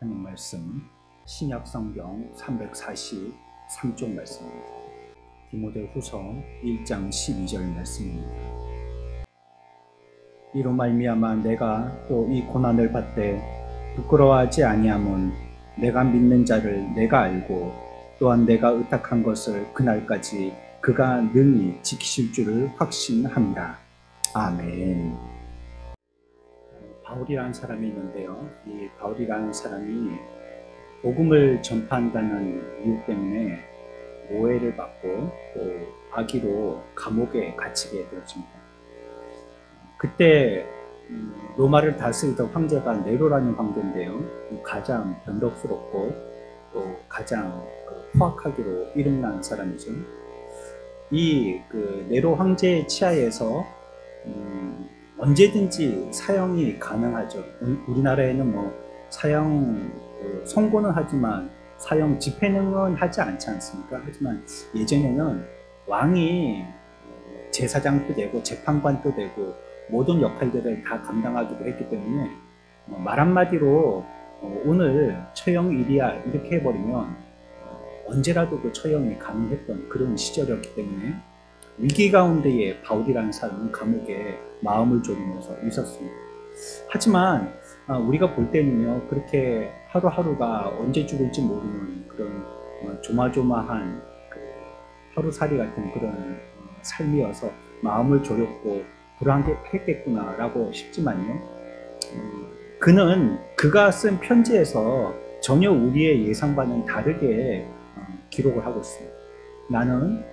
하는 말씀, 신약 성경 343쪽 말씀입니다. 디모데후서 1장 12절 말씀입니다. 이로 말미암아 내가 또 이 고난을 받되 부끄러워하지 아니함은 내가 믿는 자를 내가 알고 또한 내가 의탁한 것을 그날까지 그가 능히 지키실 줄을 확신합니다. 아멘. 바울이라는 사람이 있는데요. 이 바울이라는 사람이 복음을 전파한다는 이유 때문에 오해를 받고 또 악의로 감옥에 갇히게 되었습니다. 그때 로마를 다스리던 황제가 네로라는 황제인데요. 가장 변덕스럽고 또 가장 포악하기로 이름난 사람이죠. 이 네로 황제의 치하에서 언제든지 사형이 가능하죠. 우리나라에는 사형 선고는 하지만 사형 집행은 하지 않지 않습니까? 하지만 예전에는 왕이 제사장도 되고 재판관도 되고 모든 역할들을 다 감당하기도 했기 때문에 말 한마디로 오늘 처형일이야 이렇게 해버리면 언제라도 그 처형이 가능했던 그런 시절이었기 때문에 위기 가운데에 바울이라는 사람은 감옥에 마음을 졸이면서 있었습니다. 하지만 우리가 볼 때는요, 그렇게 하루하루가 언제 죽을지 모르는 그런 조마조마한 하루살이 같은 그런 삶이어서 마음을 졸였고 불안했겠구나라고 싶지만요, 그가 쓴 편지에서 전혀 우리의 예상과는 다르게 기록을 하고 있습니다. 나는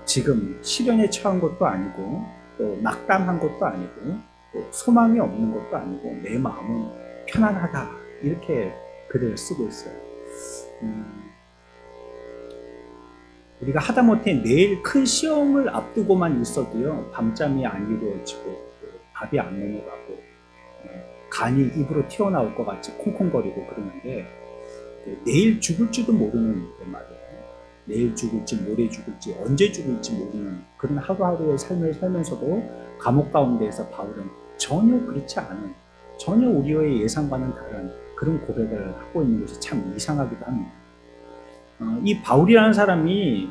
지금 시련에 처한 것도 아니고 또 낙담한 것도 아니고 또 소망이 없는 것도 아니고 내 마음은 편안하다 이렇게 글을 쓰고 있어요. 우리가 하다못해 내일 큰 시험을 앞두고만 있어도요, 밤잠이 안 이루어지고 밥이 안 넘어가고 간이 입으로 튀어나올 것 같이 콩콩거리고 그러는데 내일 죽을지도 모르는 말이에요. 내일 죽을지 모레 죽을지 언제 죽을지 모르는 그런 하루하루의 삶을 살면서도 감옥 가운데에서 바울은 전혀 그렇지 않은, 전혀 우리의 예상과는 다른 그런 고백을 하고 있는 것이 참 이상하기도 합니다. 이 바울이라는 사람이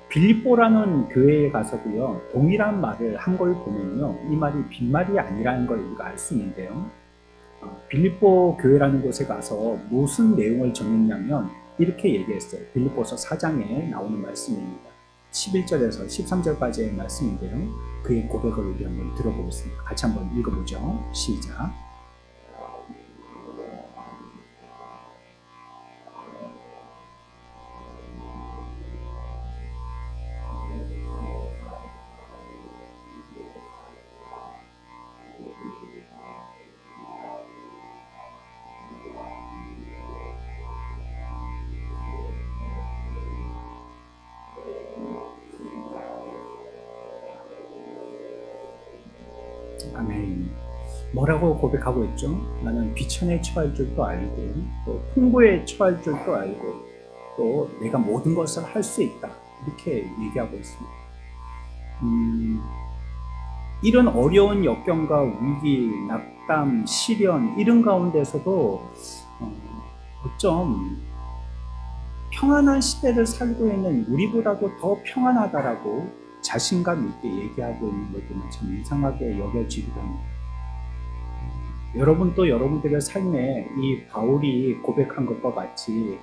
빌립보라는 교회에 가서도요, 동일한 말을 한 걸 보면요, 이 말이 빈말이 아니라는 걸 우리가 알 수 있는데요. 빌립보 교회라는 곳에 가서 무슨 내용을 전했냐면 이렇게 얘기했어요. 빌립보서 4장에 나오는 말씀입니다. 11절에서 13절까지의 말씀인데요. 그의 고백을 우리 한번 들어보겠습니다. 같이 한번 읽어보죠. 시작. 아멘. 뭐라고 고백하고 있죠? 나는 비천에 처할 줄도 알고 또 풍부에 처할 줄도 알고 또 내가 모든 것을 할 수 있다 이렇게 얘기하고 있습니다. 이런 어려운 역경과 위기, 낙담, 시련 이런 가운데서도 어쩜 평안한 시대를 살고 있는 우리보다도 더 평안하다라고 자신감 있게 얘기하고 있는 것들은 참 이상하게 여겨지기도 합니다. 여러분도 여러분들의 삶에 이 바울이 고백한 것과 같이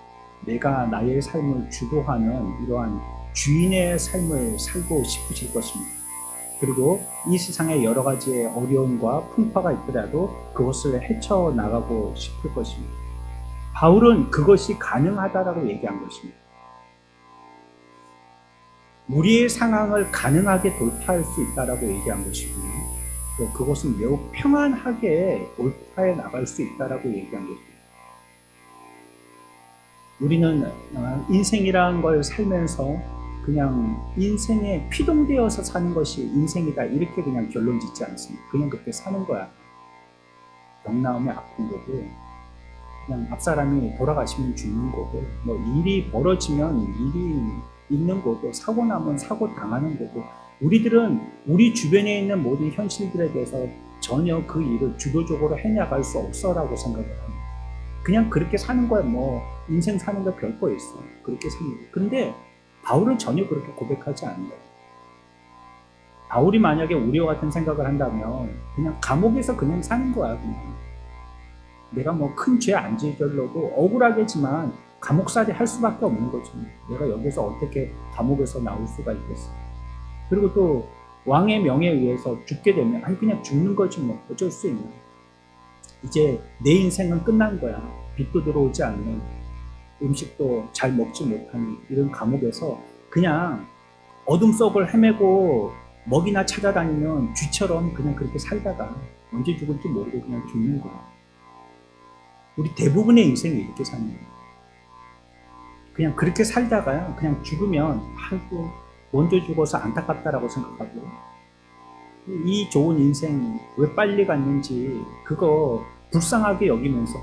내가 나의 삶을 주도하는 이러한 주인의 삶을 살고 싶으실 것입니다. 그리고 이 세상에 여러 가지의 어려움과 풍파가 있더라도 그것을 헤쳐나가고 싶을 것입니다. 바울은 그것이 가능하다라고 얘기한 것입니다. 우리의 상황을 가능하게 돌파할 수 있다라고 얘기한 것이고요. 또 그것은 매우 평안하게 돌파해 나갈 수 있다라고 얘기한 것입니다. 우리는 인생이라는 걸 살면서 그냥 인생에 피동되어서 사는 것이 인생이다 이렇게 그냥 결론 짓지 않습니다. 그냥 그렇게 사는 거야. 병나오면 아픈 거고 그냥 앞사람이 돌아가시면 죽는 거고 일이 벌어지면 일이 있는 거고 사고 나면 사고 당하는 거고 우리들은 우리 주변에 있는 모든 현실들에 대해서 전혀 그 일을 주도적으로 해나갈 수 없어라고 생각을 합니다. 그냥 그렇게 사는 거야. 뭐 인생 사는 거 별거 있어. 그렇게 사는 거야. 근데 바울은 전혀 그렇게 고백하지 않는 거야. 바울이 만약에 우리와 같은 생각을 한다면 그냥 감옥에서 그냥 사는 거야. 그냥. 내가 뭐 큰 죄 안 지으려고 억울하겠지만 감옥살이 할 수밖에 없는 거지. 내가 여기서 어떻게 감옥에서 나올 수가 있겠어. 그리고 또 왕의 명예에 의해서 죽게 되면 아니 그냥 죽는 거지 뭐 어쩔 수 있나. 이제 내 인생은 끝난 거야. 빛도 들어오지 않는, 음식도 잘 먹지 못하는 이런 감옥에서 그냥 어둠 속을 헤매고 먹이나 찾아다니면 쥐처럼 그냥 그렇게 살다가 언제 죽을지 모르고 그냥 죽는 거야. 우리 대부분의 인생이 이렇게 사는 거야. 그냥 그렇게 살다가요, 그냥 죽으면 아이고 먼저 죽어서 안타깝다라고 생각하고, 이 좋은 인생 왜 빨리 갔는지 그거 불쌍하게 여기면서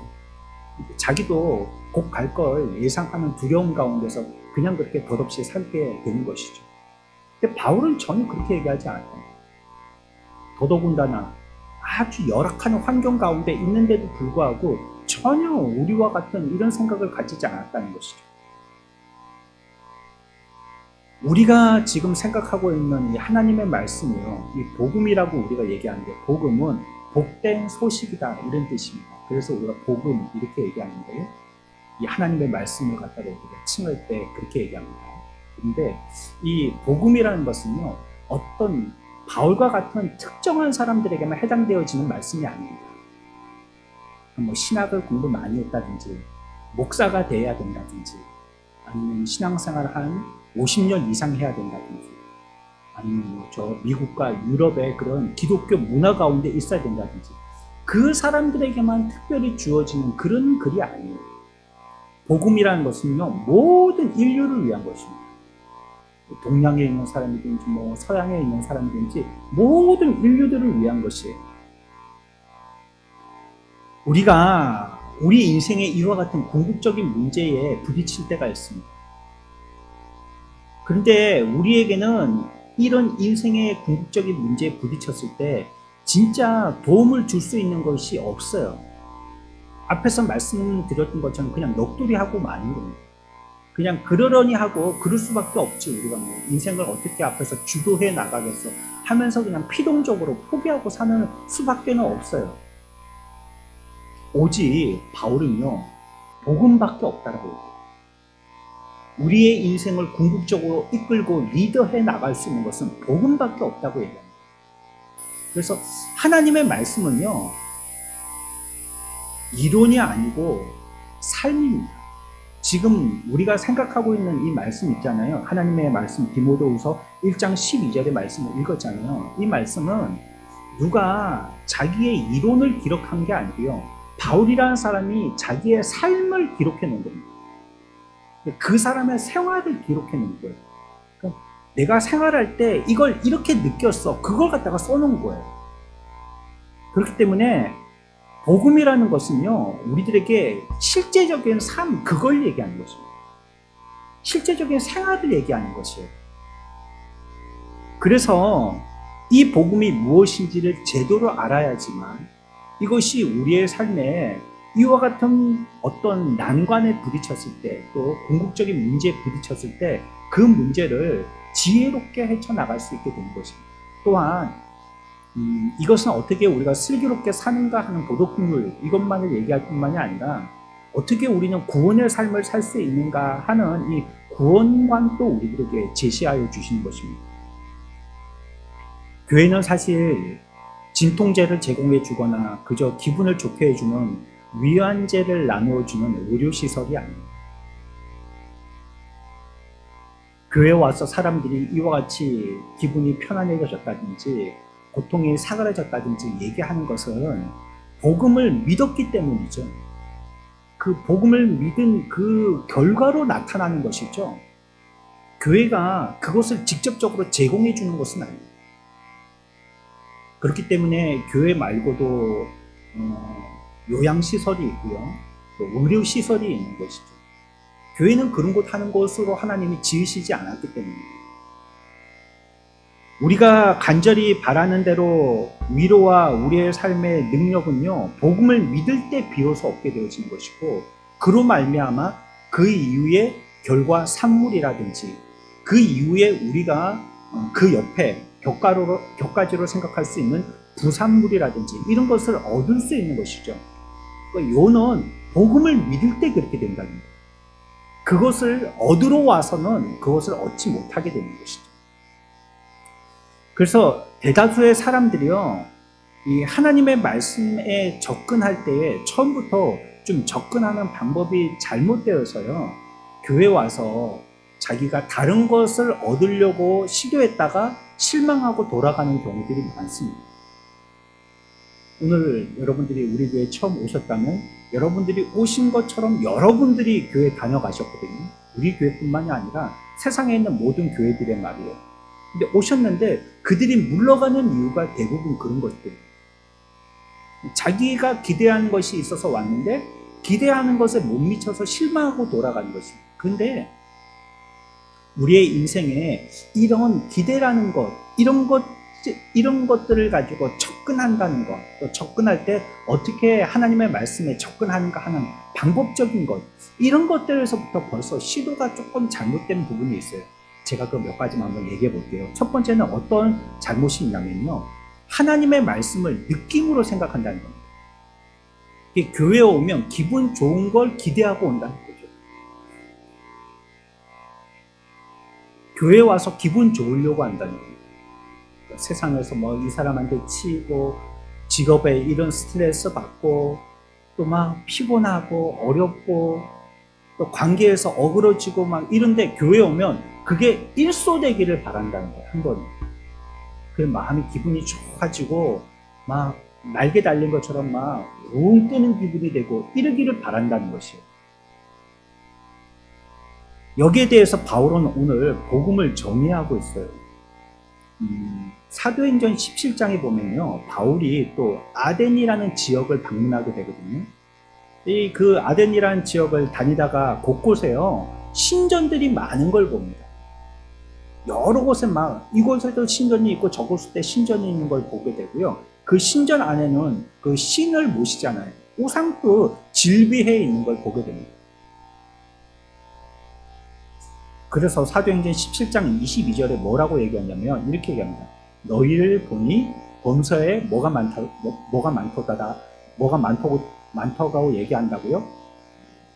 자기도 곧 갈 걸 예상하는 두려움 가운데서 그냥 그렇게 덧없이 살게 되는 것이죠. 근데 바울은 전혀 그렇게 얘기하지 않아요. 더더군다나 아주 열악한 환경 가운데 있는데도 불구하고 전혀 우리와 같은 이런 생각을 가지지 않았다는 것이죠. 우리가 지금 생각하고 있는 이 하나님의 말씀이요, 이 복음이라고 우리가 얘기하는데, 복음은 복된 소식이다 이런 뜻입니다. 그래서 우리가 복음 이렇게 얘기하는데요, 이 하나님의 말씀을 갖다가 우리가 칭할 때 그렇게 얘기합니다. 그런데 이 복음이라는 것은요, 어떤 바울과 같은 특정한 사람들에게만 해당되어지는 말씀이 아닙니다. 뭐 신학을 공부 많이 했다든지 목사가 돼야 된다든지, 아니면 신앙생활을 한 50년 이상 해야 된다든지, 아니면 뭐 저 미국과 유럽의 그런 기독교 문화 가운데 있어야 된다든지, 그 사람들에게만 특별히 주어지는 그런 글이 아니에요. 복음이라는 것은요, 모든 인류를 위한 것입니다. 동양에 있는 사람이든지 뭐 서양에 있는 사람이든지 모든 인류들을 위한 것이에요. 우리가 우리 인생의 이와 같은 궁극적인 문제에 부딪힐 때가 있습니다. 그런데 우리에게는 이런 인생의 궁극적인 문제에 부딪혔을 때 진짜 도움을 줄 수 있는 것이 없어요. 앞에서 말씀드렸던 것처럼 그냥 넋두리하고 마는 겁니다. 그냥 그러려니 하고 그럴 수밖에 없지. 우리가 뭐 인생을 어떻게 앞에서 주도해 나가겠어 하면서 그냥 피동적으로 포기하고 사는 수밖에 없어요. 오직 바울은요, 복음밖에 없다라고 얘기해요. 우리의 인생을 궁극적으로 이끌고 리더해 나갈 수 있는 것은 복음밖에 없다고 얘기합니다. 그래서 하나님의 말씀은요, 이론이 아니고 삶입니다. 지금 우리가 생각하고 있는 이 말씀 있잖아요. 하나님의 말씀, 디모데후서 1장 12절의 말씀을 읽었잖아요. 이 말씀은 누가 자기의 이론을 기록한 게 아니고요, 바울이라는 사람이 자기의 삶을 기록해 놓은 겁니다. 그 사람의 생활을 기록해 놓은 거예요. 그러니까 내가 생활할 때 이걸 이렇게 느꼈어, 그걸 갖다가 써놓은 거예요. 그렇기 때문에 복음이라는 것은요, 우리들에게 실제적인 삶, 그걸 얘기하는 것입니다. 실제적인 생활을 얘기하는 것이에요. 그래서 이 복음이 무엇인지를 제대로 알아야지만 이것이 우리의 삶에 이와 같은 어떤 난관에 부딪혔을 때, 또 궁극적인 문제에 부딪혔을 때 그 문제를 지혜롭게 헤쳐나갈 수 있게 되는 것입니다. 또한 이것은 어떻게 우리가 슬기롭게 사는가 하는 도덕률, 이것만을 얘기할 뿐만이 아니라 어떻게 우리는 구원의 삶을 살 수 있는가 하는 이 구원관도 우리들에게 제시하여 주시는 것입니다. 교회는 사실 진통제를 제공해 주거나 그저 기분을 좋게 해주는 위안제를 나누어 주는 의료시설이 아닙니다. 교회에 와서 사람들이 이와 같이 기분이 편안해졌다든지 고통이 사그라졌다든지 얘기하는 것은 복음을 믿었기 때문이죠. 그 복음을 믿은 그 결과로 나타나는 것이죠. 교회가 그것을 직접적으로 제공해 주는 것은 아닙니다. 그렇기 때문에 교회 말고도 요양시설이 있고요, 또 의료시설이 있는 것이죠. 교회는 그런 곳 하는 것으로 하나님이 지으시지 않았기 때문입니다. 우리가 간절히 바라는 대로 위로와 우리의 삶의 능력은요, 복음을 믿을 때 비로소 얻게 되어지는 것이고, 그로 말미암아 그 이후에 결과 산물이라든지 그 이후에 우리가 그 옆에 격가지로 생각할 수 있는 부산물이라든지 이런 것을 얻을 수 있는 것이죠. 요는 복음을 믿을 때 그렇게 된다는 거예요. 그것을 얻으러 와서는 그것을 얻지 못하게 되는 것이죠. 그래서 대다수의 사람들이요, 이 하나님의 말씀에 접근할 때에 처음부터 좀 접근하는 방법이 잘못되어서요, 교회 와서 자기가 다른 것을 얻으려고 시도했다가 실망하고 돌아가는 경우들이 많습니다. 오늘 여러분들이 우리 교회에 처음 오셨다면 여러분들이 오신 것처럼 여러분들이 교회 다녀가셨거든요. 우리 교회뿐만이 아니라 세상에 있는 모든 교회들의 말이에요. 근데 오셨는데 그들이 물러가는 이유가 대부분 그런 것들이에요. 자기가 기대한 것이 있어서 왔는데 기대하는 것에 못 미쳐서 실망하고 돌아가는 것입니다. 근데 우리의 인생에 이런 기대라는 것, 이런 것들을 가지고 접근한다는 것, 또 접근할 때 어떻게 하나님의 말씀에 접근하는가 하는 방법적인 것, 이런 것들에서부터 벌써 시도가 조금 잘못된 부분이 있어요. 제가 그 몇 가지만 한번 얘기해 볼게요. 첫 번째는 어떤 잘못이 있냐면요, 하나님의 말씀을 느낌으로 생각한다는 겁니다. 교회에 오면 기분 좋은 걸 기대하고 온다는 거죠. 교회에 와서 기분 좋으려고 한다는 겁니다. 세상에서 뭐 이 사람한테 치고 직업에 이런 스트레스 받고 또 막 피곤하고 어렵고 또 관계에서 어그러지고 막 이런데 교회에 오면 그게 일소되기를 바란다는 거예요. 한 번에. 그 마음이 기분이 좋아지고 막 날개 달린 것처럼 막 웅 뜨는 기분이 되고 이러기를 바란다는 것이에요. 여기에 대해서 바울은 오늘 복음을 정의하고 있어요. 사도행전 17장에 보면요, 바울이 또 아덴이라는 지역을 방문하게 되거든요. 그 아덴이라는 지역을 다니다가 곳곳에요, 신전들이 많은 걸 봅니다. 여러 곳에 막 이곳에도 신전이 있고 저곳에 신전이 있는 걸 보게 되고요. 그 신전 안에는 그 신을 모시잖아요. 우상도 질비해 있는 걸 보게 됩니다. 그래서 사도행전 17장 22절에 뭐라고 얘기하냐면 이렇게 얘기합니다. 너희를 보니 범서에 뭐가 많다고 얘기한다고요?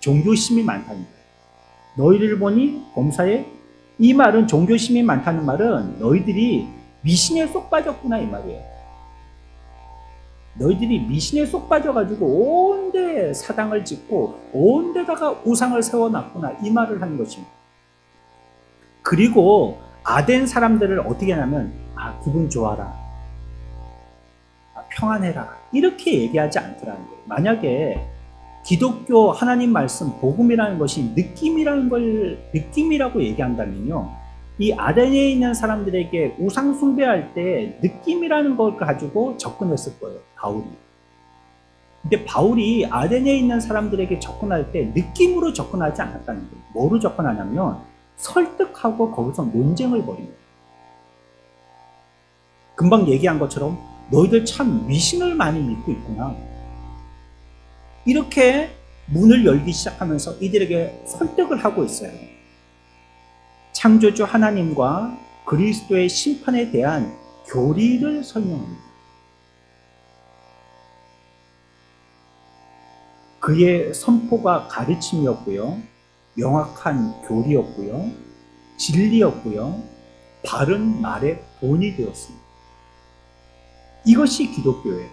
종교심이 많다는 거예요. 너희를 보니 범사에, 이 말은 종교심이 많다는 말은 너희들이 미신에 쏙 빠졌구나 이 말이에요. 너희들이 미신에 쏙 빠져가지고 온데 사당을 짓고 온데다가 우상을 세워놨구나 이 말을 하는 것입니다. 그리고 아덴 사람들을 어떻게 하냐면 기분 좋아라, 평안해라 이렇게 얘기하지 않더라는 거예요. 만약에 기독교 하나님 말씀 복음이라는 것이 느낌이라고 얘기한다면요, 이 아덴에 있는 사람들에게 우상 숭배할 때 느낌이라는 걸 가지고 접근했을 거예요, 바울이. 근데 바울이 아덴에 있는 사람들에게 접근할 때 느낌으로 접근하지 않았다는 거예요. 뭐로 접근하냐면 설득하고 거기서 논쟁을 벌입니다. 금방 얘기한 것처럼 너희들 참 미신을 많이 믿고 있구나, 이렇게 문을 열기 시작하면서 이들에게 설득을 하고 있어요. 창조주 하나님과 그리스도의 심판에 대한 교리를 설명합니다. 그의 선포가 가르침이었고요, 명확한 교리였고요, 진리였고요, 바른 말의 본이 되었습니다. 이것이 기독교예요.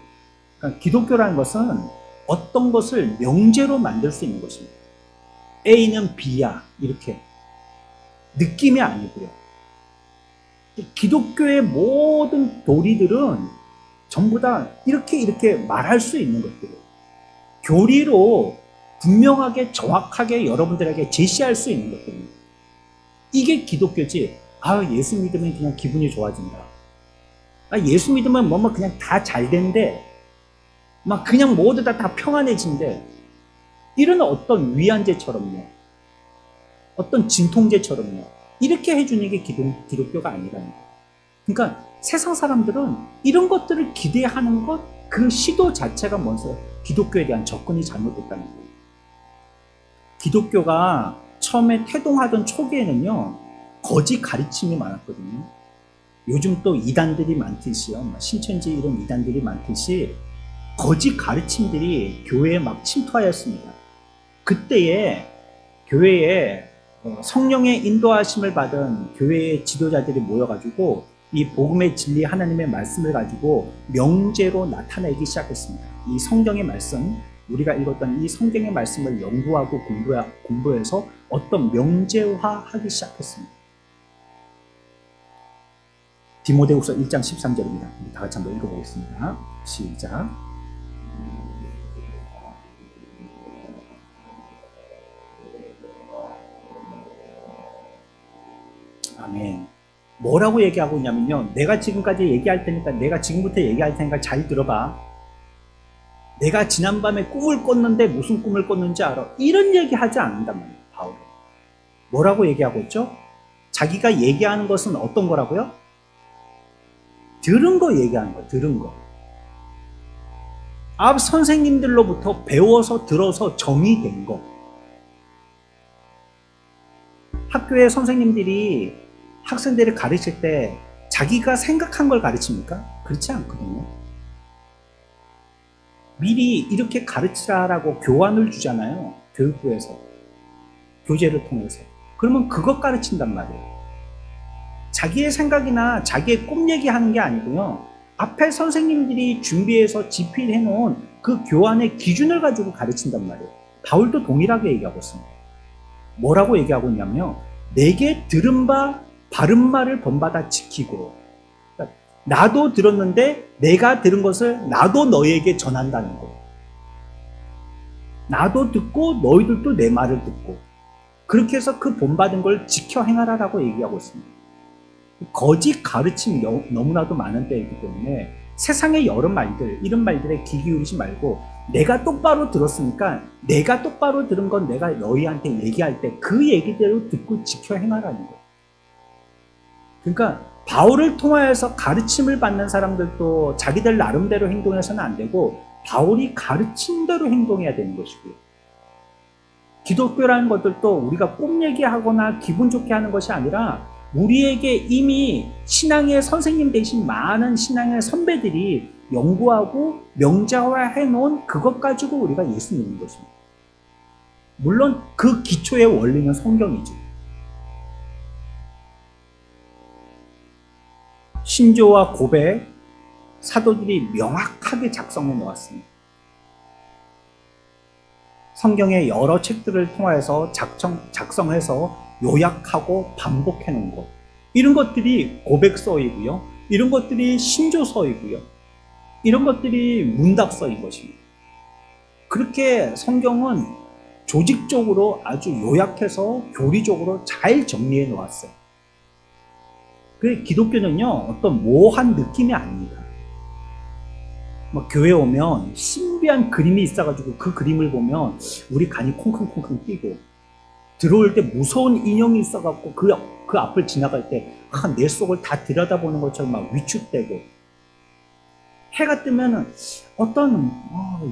그러니까 기독교라는 것은 어떤 것을 명제로 만들 수 있는 것입니다. A는 B야 이렇게 느낌이 아니고요. 기독교의 모든 도리들은 전부 다 이렇게 말할 수 있는 것들이에요. 교리로 분명하게 정확하게 여러분들에게 제시할 수 있는 것들입니다. 이게 기독교지. 예수 믿으면 그냥 기분이 좋아진다. 예수 믿으면 뭐 그냥 다 잘 된대. 막 그냥 모두 다 평안해진대. 이런 어떤 위안제처럼요, 어떤 진통제처럼요, 이렇게 해주는 게 기독교가 아니라는 거예요. 그러니까 세상 사람들은 이런 것들을 기대하는 것, 그 시도 자체가 먼저 기독교에 대한 접근이 잘못됐다는 거예요. 기독교가 처음에 태동하던 초기에는요, 거짓 가르침이 많았거든요. 요즘 또 이단들이 많듯이요, 신천지 이런 이단들이 많듯이 거짓 가르침들이 교회에 막 침투하였습니다. 그때에 교회에 성령의 인도하심을 받은 교회의 지도자들이 모여가지고 이 복음의 진리 하나님의 말씀을 가지고 명제로 나타내기 시작했습니다. 이 성경의 말씀, 우리가 읽었던 이 성경의 말씀을 연구하고 공부해서 어떤 명제화하기 시작했습니다. 디모데후서 1장 13절입니다. 다 같이 한번 읽어보겠습니다. 시작. 아멘. 뭐라고 얘기하고 있냐면요, 내가 지금까지 얘기할 테니까, 내가 지금부터 얘기할 테니까 잘 들어봐. 내가 지난밤에 꿈을 꿨는데 무슨 꿈을 꿨는지 알아? 이런 얘기 하지 않는단 말이에요, 바울은. 뭐라고 얘기하고 있죠? 자기가 얘기하는 것은 어떤 거라고요? 들은 거 얘기하는 거예요. 들은 거. 앞 선생님들로부터 배워서 들어서 정의된 거. 학교의 선생님들이 학생들을 가르칠 때 자기가 생각한 걸 가르칩니까? 그렇지 않거든요. 미리 이렇게 가르치라라고 교환을 주잖아요. 교육부에서. 교재를 통해서. 그러면 그것 가르친단 말이에요. 자기의 생각이나 자기의 꿈 얘기하는 게 아니고요. 앞에 선생님들이 준비해서 집필해 놓은 그 교환의 기준을 가지고 가르친단 말이에요. 바울도 동일하게 얘기하고 있습니다. 뭐라고 얘기하고 있냐면요, 내게 들은 바 바른 말을 본받아 지키고, 그러니까 나도 들었는데 내가 들은 것을 나도 너희에게 전한다는 거예요. 나도 듣고 너희들도 내 말을 듣고, 그렇게 해서 그 본받은 걸 지켜 행하라라고 얘기하고 있습니다. 거짓 가르침이 너무나도 많은 때이기 때문에 세상의 여러 말들, 이런 말들에 귀 기울이지 말고, 내가 똑바로 들었으니까 내가 똑바로 들은 건 내가 너희한테 얘기할 때 그 얘기대로 듣고 지켜 행하라는 거예요. 그러니까 바울을 통하여서 가르침을 받는 사람들도 자기들 나름대로 행동해서는 안 되고, 바울이 가르친 대로 행동해야 되는 것이고요. 기독교라는 것들도 우리가 꿈 얘기하거나 기분 좋게 하는 것이 아니라, 우리에게 이미 신앙의 선생님 대신 많은 신앙의 선배들이 연구하고 명자화해 놓은 그것 가지고 우리가 예수 믿는 것입니다. 물론 그 기초의 원리는 성경이죠. 신조와 고백, 사도들이 명확하게 작성해 놓았습니다. 성경의 여러 책들을 통해서 작성해서 요약하고 반복해 놓은 것, 이런 것들이 고백서이고요, 이런 것들이 신조서이고요, 이런 것들이 문답서인 것입니다. 그렇게 성경은 조직적으로 아주 요약해서 교리적으로 잘 정리해 놓았어요. 그 기독교는요, 어떤 모호한 느낌이 아닙니다. 교회 오면 신비한 그림이 있어가지고 그 그림을 보면 우리 간이 콩콩콩콩 뛰고, 들어올 때 무서운 인형이 있어갖고 그 앞을 지나갈 때 내 속을 다 들여다보는 것처럼 막 위축되고, 해가 뜨면은 어떤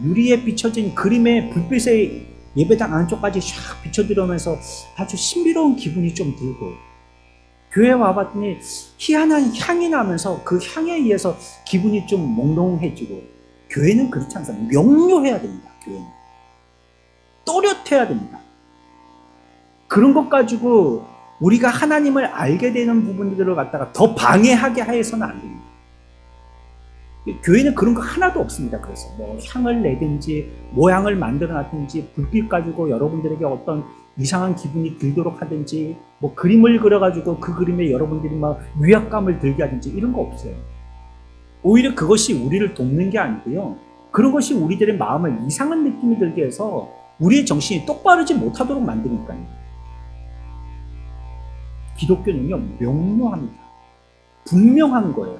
유리에 비춰진 그림의 불빛에 예배당 안쪽까지 샥 비춰들어오면서 아주 신비로운 기분이 좀 들고, 교회 와봤더니 희한한 향이 나면서 그 향에 의해서 기분이 좀 몽롱해지고. 교회는 그렇지 않습니다. 명료해야 됩니다. 교회는 또렷해야 됩니다. 그런 것 가지고 우리가 하나님을 알게 되는 부분들을 갖다가 더 방해하게 해서는 안 됩니다. 교회는 그런 거 하나도 없습니다. 그래서 향을 내든지 모양을 만들어 놨든지 불빛 가지고 여러분들에게 어떤 이상한 기분이 들도록 하든지, 그림을 그려가지고 그 그림에 여러분들이 막 위압감을 들게 하든지, 이런 거 없어요. 오히려 그것이 우리를 돕는 게 아니고요, 그런 것이 우리들의 마음을 이상한 느낌이 들게 해서 우리의 정신이 똑바르지 못하도록 만드니까요. 기독교는요, 명료합니다. 분명한 거예요.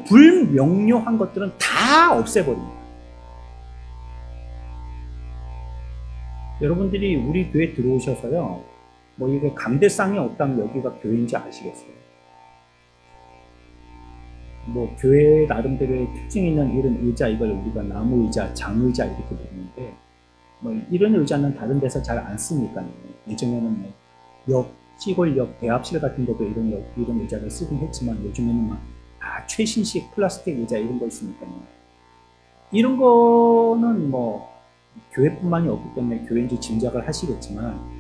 불명료한 것들은 다 없애버립니다. 여러분들이 우리 교회 들어오셔서요, 이게 강대상이 없다면 여기가 교회인지 아시겠어요? 뭐 교회 나름대로의 특징 있는 이런 의자, 이걸 우리가 나무 의자, 장의자 이렇게 부르는데, 뭐 이런 의자는 다른 데서 잘 안 쓰니까요. 예전에는 뭐 시골역 대합실 같은 데도 이런 의자를 쓰긴 했지만, 요즘에는 막 최신식 플라스틱 의자 이런 거 있으니까요. 이런 거는 뭐 교회뿐만이 없기 때문에 교회인지 짐작을 하시겠지만,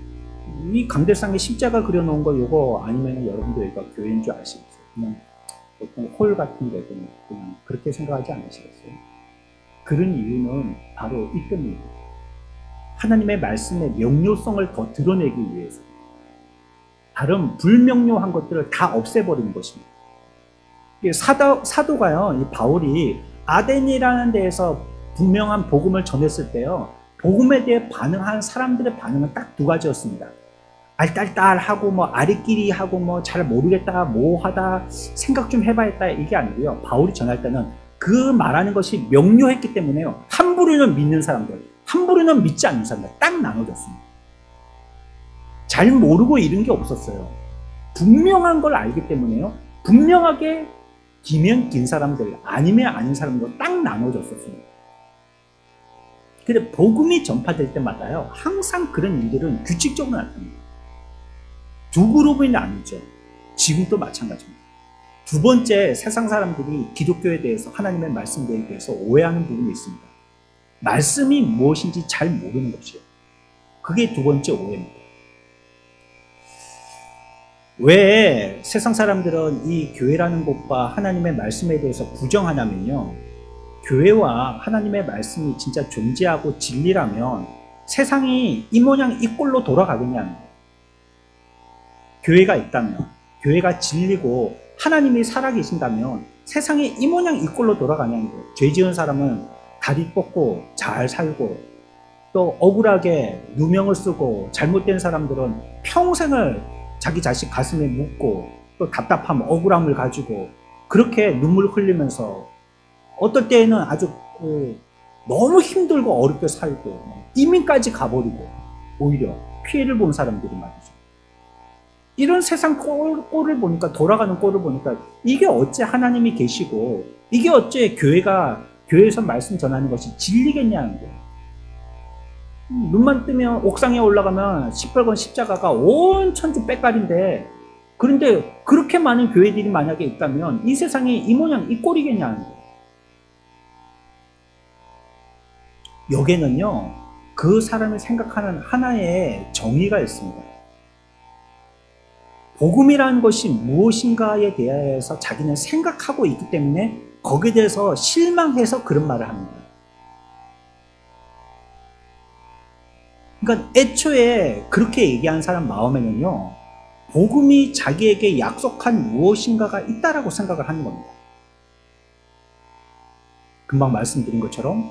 이 강대상에 십자가 그려놓은 거 요거 아니면 여러분들 여기가 교회인 줄 아시겠어요? 그냥 보통 홀 같은 데도 그냥 그렇게 생각하지 않으시겠어요? 그런 이유는 바로 이 때문입니다. 하나님의 말씀의 명료성을 더 드러내기 위해서 다른 불명료한 것들을 다 없애버리는 것입니다. 사도가요, 이 바울이 아덴이라는 데에서 분명한 복음을 전했을 때요, 복음에 대해 반응한 사람들의 반응은 딱 두 가지였습니다. 알딸딸하고 뭐 아리끼리 하고 뭐 잘 모르겠다, 뭐 하다, 생각 좀 해봐야겠다, 이게 아니고요. 바울이 전할 때는 그 말하는 것이 명료했기 때문에요, 함부로는 믿는 사람들, 함부로는 믿지 않는 사람들 딱 나눠졌습니다. 잘 모르고 이런 게 없었어요. 분명한 걸 알기 때문에요, 분명하게 기면 긴 사람들, 아니면 아닌 사람들 딱 나눠졌었습니다. 근데 복음이 전파될 때마다요, 항상 그런 일들은 규칙적으로 나타납니다. 두 그룹이 나뉘죠. 지금도 마찬가지입니다. 두 번째, 세상 사람들이 기독교에 대해서, 하나님의 말씀에 대해서 오해하는 부분이 있습니다. 말씀이 무엇인지 잘 모르는 것이에요. 그게 두 번째 오해입니다. 왜 세상 사람들은 이 교회라는 곳과 하나님의 말씀에 대해서 부정하냐면요, 교회와 하나님의 말씀이 진짜 존재하고 진리라면 세상이 이 모양 이 꼴로 돌아가겠냐는 거예요. 교회가 있다면, 교회가 진리고 하나님이 살아계신다면 세상이 이 모양 이 꼴로 돌아가냐는 거예요. 죄 지은 사람은 다리 뻗고 잘 살고, 또 억울하게 누명을 쓰고, 잘못된 사람들은 평생을 자기 자식 가슴에 묻고, 또 답답함, 억울함을 가지고 그렇게 눈물 흘리면서 어떨 때에는 아주 너무 힘들고 어렵게 살고 이민까지 가버리고 오히려 피해를 본 사람들이 말이죠. 이런 세상 꼴을 보니까, 돌아가는 꼴을 보니까 이게 어째 하나님이 계시고, 이게 어째 교회에서 말씀 전하는 것이 진리겠냐는 거예요. 눈만 뜨면 옥상에 올라가면 시뻘건 십자가가 온 천지 빽깔인데, 그런데 그렇게 많은 교회들이 만약에 있다면 이 세상이 이 모양 이 꼴이겠냐는 거예요. 여기에는요, 그 사람이 생각하는 하나의 정의가 있습니다. 복음이라는 것이 무엇인가에 대해서 자기는 생각하고 있기 때문에 거기에 대해서 실망해서 그런 말을 합니다. 그러니까 애초에 그렇게 얘기한 사람 마음에는요, 복음이 자기에게 약속한 무엇인가가 있다라고 생각을 하는 겁니다. 금방 말씀드린 것처럼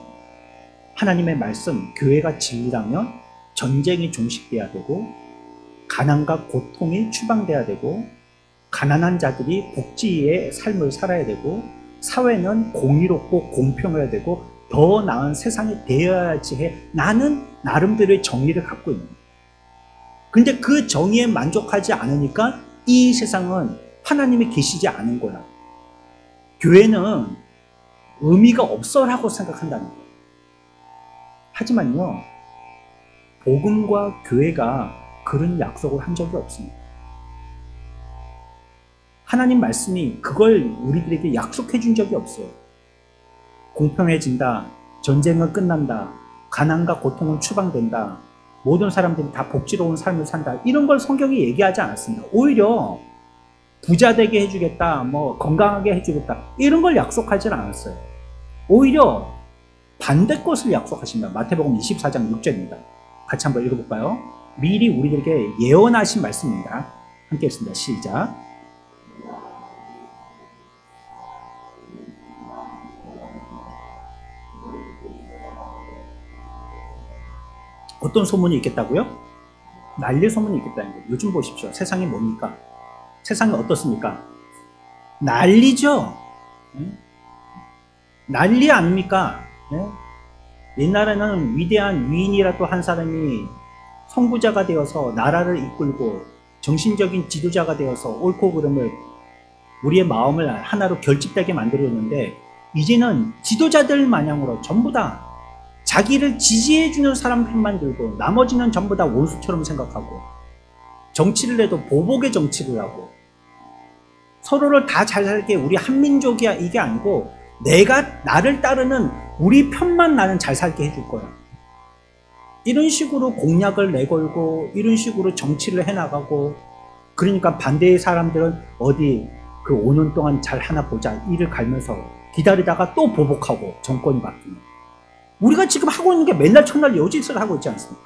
하나님의 말씀, 교회가 진리라면 전쟁이 종식돼야 되고, 가난과 고통이 추방돼야 되고, 가난한 자들이 복지의 삶을 살아야 되고, 사회는 공의롭고 공평해야 되고, 더 나은 세상이 되어야지 해, 나는 나름대로의 정의를 갖고 있는 거예요. 근데 그 정의에 만족하지 않으니까 이 세상은 하나님이 계시지 않은 거야, 교회는 의미가 없어라고 생각한다는 거예요. 하지만요, 복음과 교회가 그런 약속을 한 적이 없습니다. 하나님 말씀이 그걸 우리들에게 약속해 준 적이 없어요. 공평해진다, 전쟁은 끝난다, 가난과 고통은 추방된다, 모든 사람들이 다 복지로운 삶을 산다, 이런 걸 성경이 얘기하지 않았습니다. 오히려 부자 되게 해주겠다, 뭐 건강하게 해주겠다, 이런 걸 약속하지 않았어요. 오히려 반대 것을 약속하십니다. 마태복음 24장 6절입니다. 같이 한번 읽어볼까요? 미리 우리들에게 예언하신 말씀입니다. 함께 읽습니다. 시작. 어떤 소문이 있겠다고요? 난리 소문이 있겠다는 거예요. 요즘 보십시오. 세상이 뭡니까? 세상이 어떻습니까? 난리죠. 난리 아닙니까? 옛날에는 위대한 위인이라도 한 사람이 선구자가 되어서 나라를 이끌고 정신적인 지도자가 되어서 옳고 그름을 우리의 마음을 하나로 결집되게 만들어줬는데 이제는 지도자들 마냥으로 전부 다 자기를 지지해주는 사람 편만 들고 나머지는 전부 다 원수처럼 생각하고 정치를 해도 보복의 정치를 하고 서로를 다 잘 살게 우리 한민족이야 이게 아니고 나를 따르는 우리 편만 나는 잘 살게 해줄 거야. 이런 식으로 공약을 내걸고 이런 식으로 정치를 해나가고 그러니까 반대의 사람들은 어디 그 5년 동안 잘 하나 보자 이를 갈면서 기다리다가 또 보복하고 정권이 바뀌는 우리가 지금 하고 있는 게 맨날 첫날 여짓을 하고 있지 않습니까?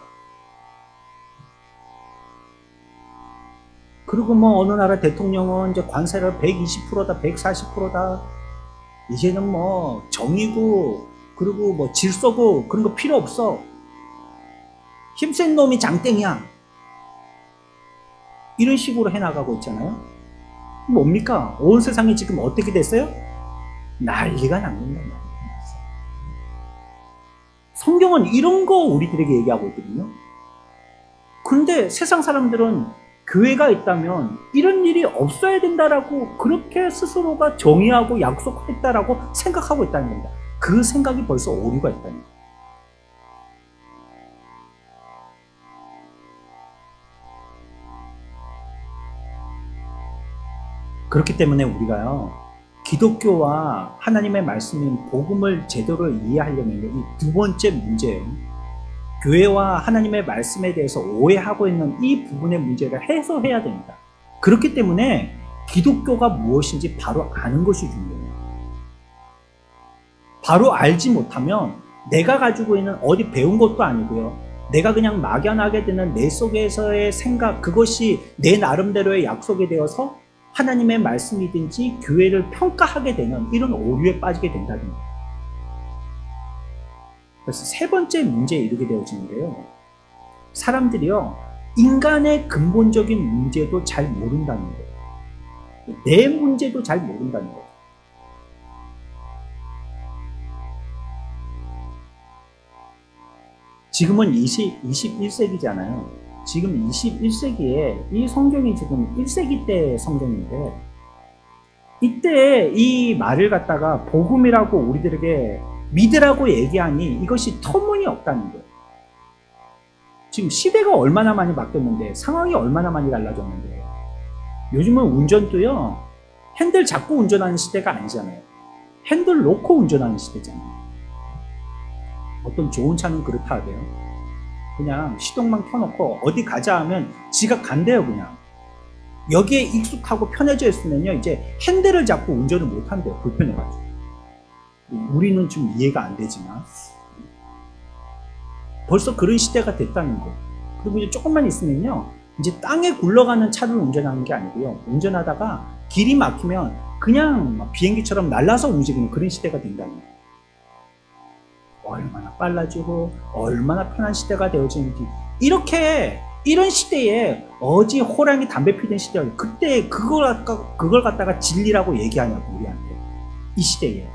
그리고 뭐 어느 나라 대통령은 이제 관세를 120%다 140%다 이제는 뭐 정의고 그리고 뭐 질서고 그런 거 필요 없어. 힘센 놈이 장땡이야. 이런 식으로 해나가고 있잖아요. 뭡니까? 온 세상이 지금 어떻게 됐어요? 난리가 납니다. 성경은 이런 거 우리들에게 얘기하고 있거든요. 그런데 세상 사람들은 교회가 있다면 이런 일이 없어야 된다라고 그렇게 스스로가 정의하고 약속했다라고 생각하고 있다는 겁니다. 그 생각이 벌써 오류가 있다는 거예요. 그렇기 때문에 우리가요, 기독교와 하나님의 말씀인 복음을 제대로 이해하려면 이 두 번째 문제예요. 교회와 하나님의 말씀에 대해서 오해하고 있는 이 부분의 문제를 해소해야 됩니다. 그렇기 때문에 기독교가 무엇인지 바로 아는 것이 중요해요. 바로 알지 못하면 내가 가지고 있는 어디 배운 것도 아니고요. 내가 그냥 막연하게 드는 내 속에서의 생각, 그것이 내 나름대로의 약속이 되어서 하나님의 말씀이든지 교회를 평가하게 되는 이런 오류에 빠지게 된다는 거예요. 그래서 세 번째 문제에 이르게 되어지는데요. 사람들이요, 인간의 근본적인 문제도 잘 모른다는 거예요. 내 문제도 잘 모른다는 거예요. 지금은 21세기잖아요. 지금 21세기에 이 성경이 지금 1세기 때 성경인데 이때 이 말을 갖다가 복음이라고 우리들에게 믿으라고 얘기하니 이것이 터무니없다는 거예요. 지금 시대가 얼마나 많이 바뀌었는데 상황이 얼마나 많이 달라졌는데 요즘은 운전도요 핸들 잡고 운전하는 시대가 아니잖아요. 핸들 놓고 운전하는 시대잖아요. 어떤 좋은 차는 그렇다 하대요. 그냥 시동만 켜놓고 어디 가자 하면 지가 간대요. 그냥 여기에 익숙하고 편해져 있으면요 이제 핸들을 잡고 운전을 못 한대요. 불편해가지고. 우리는 좀 이해가 안 되지만 벌써 그런 시대가 됐다는 거. 그리고 이제 조금만 있으면요 이제 땅에 굴러가는 차를 운전하는 게 아니고요, 운전하다가 길이 막히면 그냥 비행기처럼 날아서 움직이는 그런 시대가 된다는 거. 얼마나 빨라지고 얼마나 편한 시대가 되어지는지. 이런 시대에 어지 호랑이 담배 피던 시대에 그때 그걸 갖다가 진리라고 얘기하냐고 우리한테. 이 시대에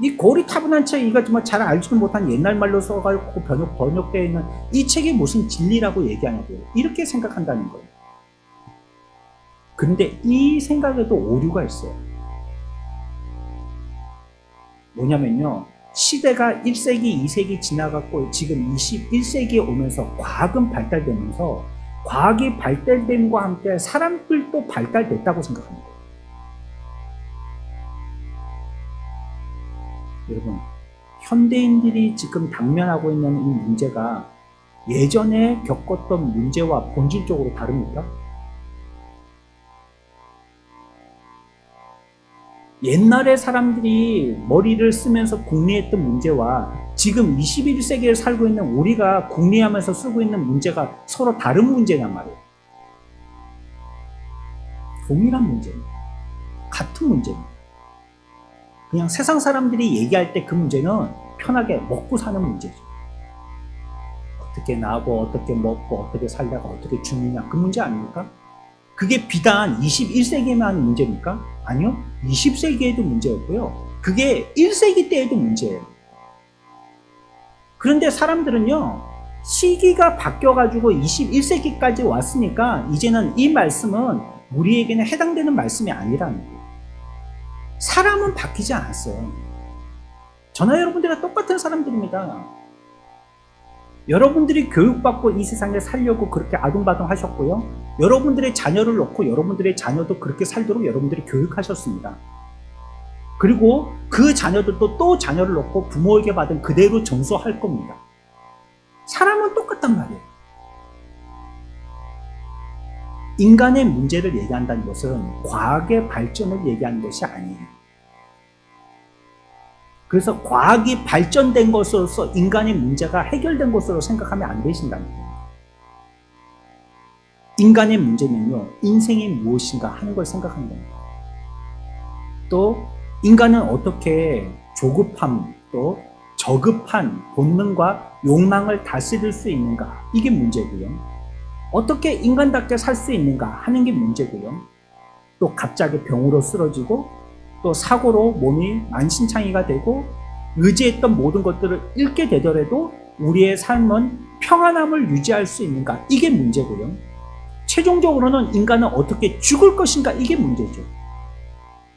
이 고리타분한 책, 이거 정말 잘 알지도 못한 옛날 말로 써가지고 번역되어 있는 이 책이 무슨 진리라고 얘기하냐고요. 이렇게 생각한다는 거예요. 그런데 이 생각에도 오류가 있어요. 뭐냐면요, 시대가 1세기, 2세기 지나갔고 지금 21세기에 오면서 과학은 발달되면서 과학이 발달됨과 함께 사람들도 발달됐다고 생각합니다. 여러분, 현대인들이 지금 당면하고 있는 이 문제가 예전에 겪었던 문제와 본질적으로 다릅니까? 옛날에 사람들이 머리를 쓰면서 궁리했던 문제와 지금 21세기에 살고 있는 우리가 궁리하면서 쓰고 있는 문제가 서로 다른 문제란 말이에요. 동일한 문제입니다. 같은 문제입니다. 그냥 세상 사람들이 얘기할 때 그 문제는 편하게 먹고 사는 문제죠. 어떻게 나고 어떻게 먹고 어떻게 살다가 어떻게 죽느냐, 그 문제 아닙니까? 그게 비단 21세기에만 하는 문제입니까? 아니요. 20세기에도 문제였고요. 그게 1세기 때에도 문제예요. 그런데 사람들은요, 시기가 바뀌어가지고 21세기까지 왔으니까 이제는 이 말씀은 우리에게는 해당되는 말씀이 아니라는 거예요. 사람은 바뀌지 않았어요. 저나 여러분들과 똑같은 사람들입니다. 여러분들이 교육받고 이 세상에 살려고 그렇게 아둥바둥 하셨고요. 여러분들의 자녀를 놓고 여러분들의 자녀도 그렇게 살도록 여러분들이 교육하셨습니다. 그리고 그 자녀들도 또 자녀를 놓고 부모에게 받은 그대로 전수할 겁니다. 사람은 똑같단 말이에요. 인간의 문제를 얘기한다는 것은 과학의 발전을 얘기하는 것이 아니에요. 그래서 과학이 발전된 것으로서 인간의 문제가 해결된 것으로 생각하면 안 되신다는 거예요. 인간의 문제는요, 인생이 무엇인가 하는 걸 생각하는 겁니다. 또 인간은 어떻게 조급함, 또 저급한 본능과 욕망을 다스릴 수 있는가, 이게 문제고요. 어떻게 인간답게 살 수 있는가 하는 게 문제고요. 또 갑자기 병으로 쓰러지고 또 사고로 몸이 만신창이가 되고 의지했던 모든 것들을 잃게 되더라도 우리의 삶은 평안함을 유지할 수 있는가, 이게 문제고요. 최종적으로는 인간은 어떻게 죽을 것인가, 이게 문제죠.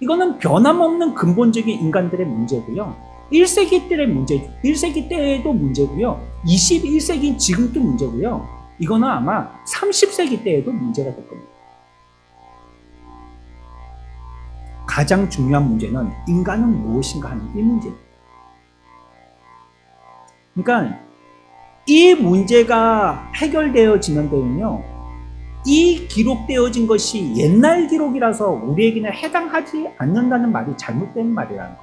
이거는 변함없는 근본적인 인간들의 문제고요. 1세기 때의 문제, 1세기 때에도 문제고요. 21세기인 지금도 문제고요. 이거는 아마 30세기 때에도 문제가 될 겁니다. 가장 중요한 문제는 인간은 무엇인가 하는 이 문제입니다. 그러니까 이 문제가 해결되어지는 데는요, 이 기록되어진 것이 옛날 기록이라서 우리에게는 해당하지 않는다는 말이 잘못된 말이라는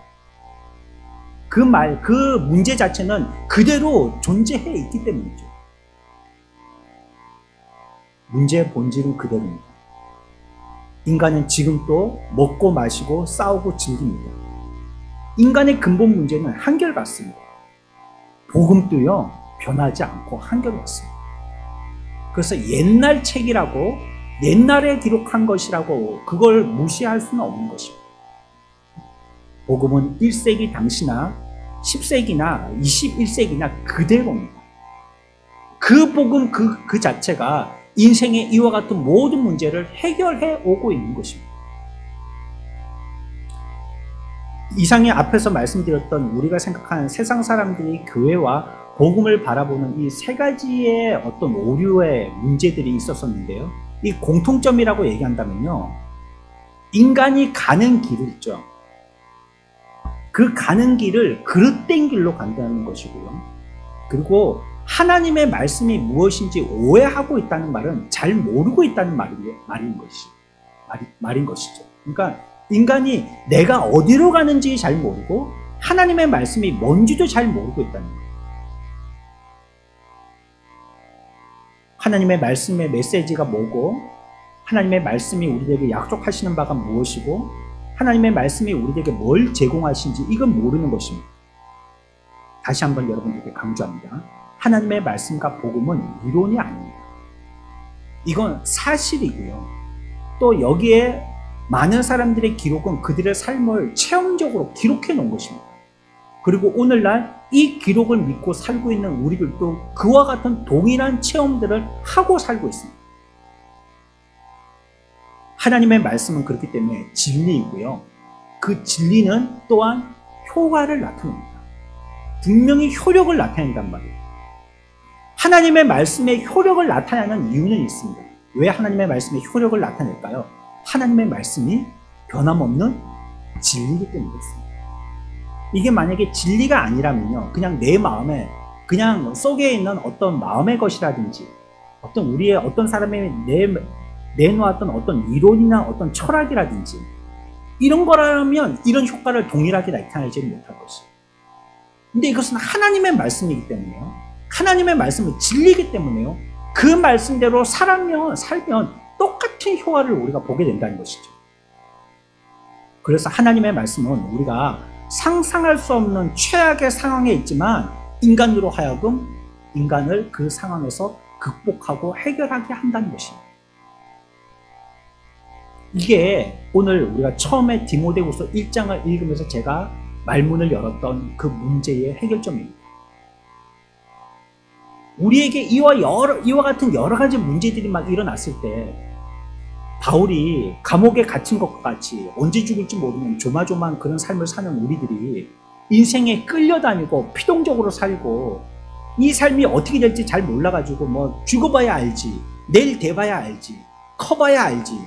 거예요. 그 문제 자체는 그대로 존재해 있기 때문이죠. 문제의 본질은 그대로입니다. 인간은 지금도 먹고 마시고 싸우고 즐깁니다. 인간의 근본 문제는 한결같습니다. 복음도요, 변하지 않고 한결같습니다. 그래서 옛날 책이라고, 옛날에 기록한 것이라고 그걸 무시할 수는 없는 것입니다. 복음은 1세기 당시나 10세기나 21세기나 그대로입니다. 그 복음 그 자체가 인생의 이와 같은 모든 문제를 해결해 오고 있는 것입니다. 이상의 앞에서 말씀드렸던 우리가 생각하는 세상 사람들이 교회와 복음을 바라보는 이 세 가지의 어떤 오류의 문제들이 있었었는데요. 이 공통점이라고 얘기한다면요, 인간이 가는 길을 있죠. 그 가는 길을 그릇된 길로 간다는 것이고요. 그리고 하나님의 말씀이 무엇인지 오해하고 있다는 말은 잘 모르고 있다는 말인 것이죠. 그러니까 인간이 내가 어디로 가는지 잘 모르고 하나님의 말씀이 뭔지도 잘 모르고 있다는 거예요. 하나님의 말씀의 메시지가 뭐고, 하나님의 말씀이 우리에게 약속하시는 바가 무엇이고, 하나님의 말씀이 우리에게 뭘 제공하신지 이건 모르는 것입니다. 다시 한번 여러분들께 강조합니다. 하나님의 말씀과 복음은 이론이 아닙니다. 이건 사실이고요. 또 여기에 많은 사람들의 기록은 그들의 삶을 체험적으로 기록해 놓은 것입니다. 그리고 오늘날 이 기록을 믿고 살고 있는 우리들도 그와 같은 동일한 체험들을 하고 살고 있습니다. 하나님의 말씀은 그렇기 때문에 진리이고요. 그 진리는 또한 효과를 나타냅니다. 분명히 효력을 나타낸단 말이에요. 하나님의 말씀의 효력을 나타내는 이유는 있습니다. 왜 하나님의 말씀의 효력을 나타낼까요? 하나님의 말씀이 변함없는 진리이기 때문에 그렇습니다. 이게 만약에 진리가 아니라면요, 그냥 내 마음에, 그냥 속에 있는 어떤 마음의 것이라든지, 어떤 우리의 어떤 사람이 내놓았던 어떤 이론이나 어떤 철학이라든지, 이런 거라면 이런 효과를 동일하게 나타내지 못할 것이에요. 근데 이것은 하나님의 말씀이기 때문에요. 하나님의 말씀은 진리이기 때문에요. 그 말씀대로 살면 똑같은 효과를 우리가 보게 된다는 것이죠. 그래서 하나님의 말씀은 우리가 상상할 수 없는 최악의 상황에 있지만 인간으로 하여금 인간을 그 상황에서 극복하고 해결하게 한다는 것입니다. 이게 오늘 우리가 처음에 디모데후서 1장을 읽으면서 제가 말문을 열었던 그 문제의 해결점입니다. 우리에게 이와 같은 여러 가지 문제들이 막 일어났을 때 바울이 감옥에 갇힌 것과 같이 언제 죽을지 모르는 조마조마한 그런 삶을 사는 우리들이 인생에 끌려다니고 피동적으로 살고 이 삶이 어떻게 될지 잘 몰라가지고 뭐 죽어봐야 알지, 내일 돼봐야 알지, 커봐야 알지,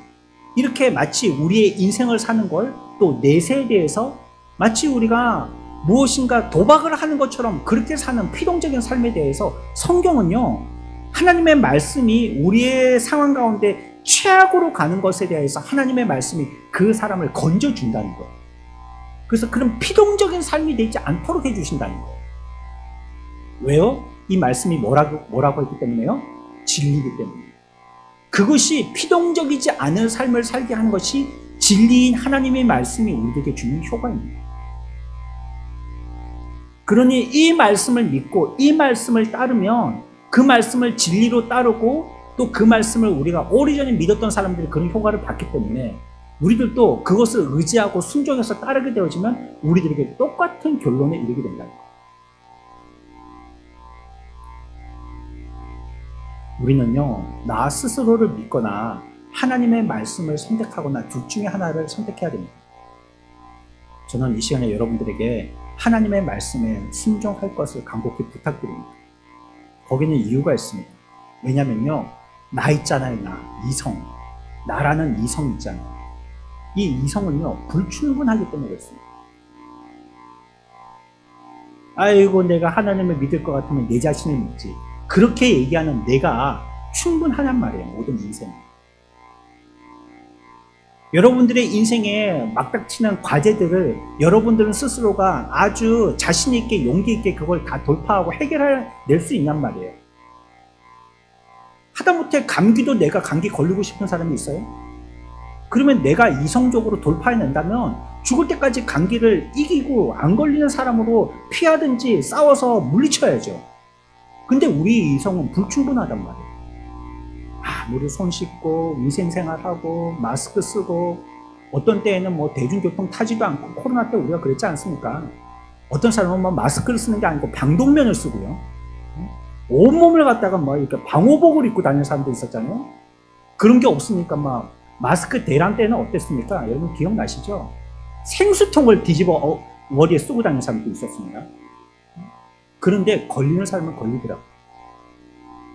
이렇게 마치 우리의 인생을 사는 걸 또 내세에 대해서 마치 우리가 무엇인가 도박을 하는 것처럼 그렇게 사는 피동적인 삶에 대해서 성경은요, 하나님의 말씀이 우리의 상황 가운데 최악으로 가는 것에 대해서 하나님의 말씀이 그 사람을 건져준다는 거예요. 그래서 그런 피동적인 삶이 되지 않도록 해주신다는 거예요. 왜요? 이 말씀이 뭐라고 했기 때문에요? 진리이기 때문에. 그것이 피동적이지 않은 삶을 살게 하는 것이 진리인 하나님의 말씀이 우리에게 주는 효과입니다. 그러니 이 말씀을 믿고 이 말씀을 따르면 그 말씀을 진리로 따르고 또 그 말씀을 우리가 오래전에 믿었던 사람들이 그런 효과를 받기 때문에 우리들도 그것을 의지하고 순종해서 따르게 되어지면 우리들에게 똑같은 결론에 이르게 된다는 거예요. 우리는요, 나 스스로를 믿거나 하나님의 말씀을 선택하거나 둘 중에 하나를 선택해야 됩니다. 저는 이 시간에 여러분들에게 하나님의 말씀에 순종할 것을 간곡히 부탁드립니다. 거기는 이유가 있습니다. 왜냐면요, 나 있잖아요, 이성. 나라는 이성 있잖아요. 이 이성은요, 불충분하기 때문에 그렇습니다. 아이고, 내가 하나님을 믿을 것 같으면 내 자신을 믿지. 그렇게 얘기하는 내가 충분하단 말이에요, 모든 인생은. 여러분들의 인생에 막닥치는 과제들을 여러분들은 스스로가 아주 자신 있게 용기 있게 그걸 다 돌파하고 해결해낼 수 있단 말이에요. 하다못해 감기도 내가 감기 걸리고 싶은 사람이 있어요? 그러면 내가 이성적으로 돌파해낸다면 죽을 때까지 감기를 이기고 안 걸리는 사람으로 피하든지 싸워서 물리쳐야죠. 근데 우리 이성은 불충분하단 말이에요. 아무리 손 씻고 위생생활하고 마스크 쓰고 어떤 때에는 뭐 대중교통 타지도 않고 코로나 때 우리가 그랬지 않습니까? 어떤 사람은 뭐 마스크를 쓰는 게 아니고 방독면을 쓰고요. 온몸을 갖다가 뭐 이렇게 방호복을 입고 다니는 사람도 있었잖아요. 그런 게 없으니까 막 마스크 대란 때는 어땠습니까? 여러분 기억나시죠? 생수통을 뒤집어 머리에 쓰고 다니는 사람도 있었습니다. 그런데 걸리는 사람은 걸리더라고요.